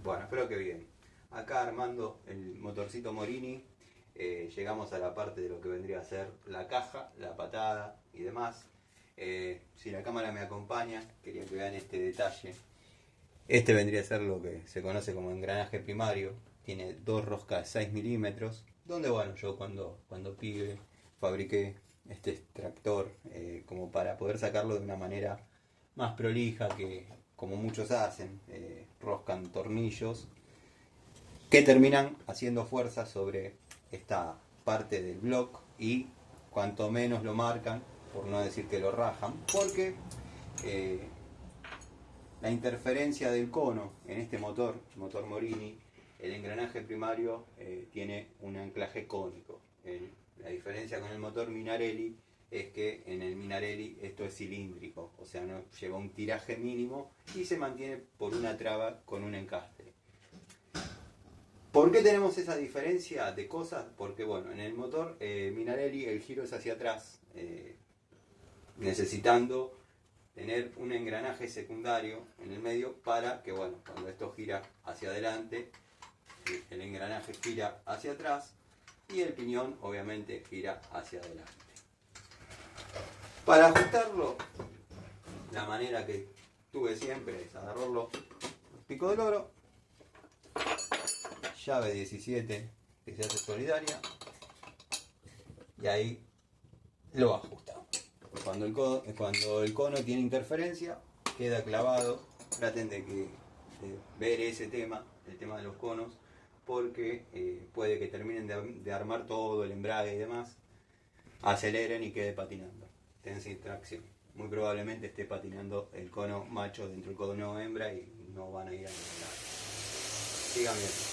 Bueno, espero que bien. Acá armando el motorcito Morini, llegamos a la parte de lo que vendría a ser la caja, la patada y demás. Si la cámara me acompaña, quería que vean este detalle. Este vendría a ser lo que se conoce como engranaje primario. Tiene dos roscas de 6 milímetros. Donde, bueno, yo cuando pibe fabriqué este extractor como para poder sacarlo de una manera más prolija que como muchos hacen. Roscan tornillos que terminan haciendo fuerza sobre esta parte del block y cuanto menos lo marcan, por no decir que lo rajan, porque eh, la interferencia del cono en este motor Morini, el engranaje primario tiene un anclaje cónico. La diferencia con el motor Minarelli es que en el Minarelli esto es cilíndrico, o sea, no lleva un tiraje mínimo y se mantiene por una traba con un encastre. ¿Por qué tenemos esa diferencia de cosas? Porque bueno, en el motor Minarelli el giro es hacia atrás, necesitando tener un engranaje secundario en el medio para que, bueno, cuando esto gira hacia adelante, el engranaje gira hacia atrás y el piñón obviamente gira hacia adelante. Para ajustarlo, la manera que tuve siempre es agarrarlo pico del oro, llave 17 que se hace solidaria y ahí lo ajustamos. Cuando el cono tiene interferencia, queda clavado. Traten de ver ese tema, el tema de los conos, porque puede que terminen de armar todo el embrague y demás, aceleren y quede patinando. Ten sin tracción. Muy probablemente esté patinando el cono macho dentro del cono hembra y no van a ir a ningún lado. Sigan viendo.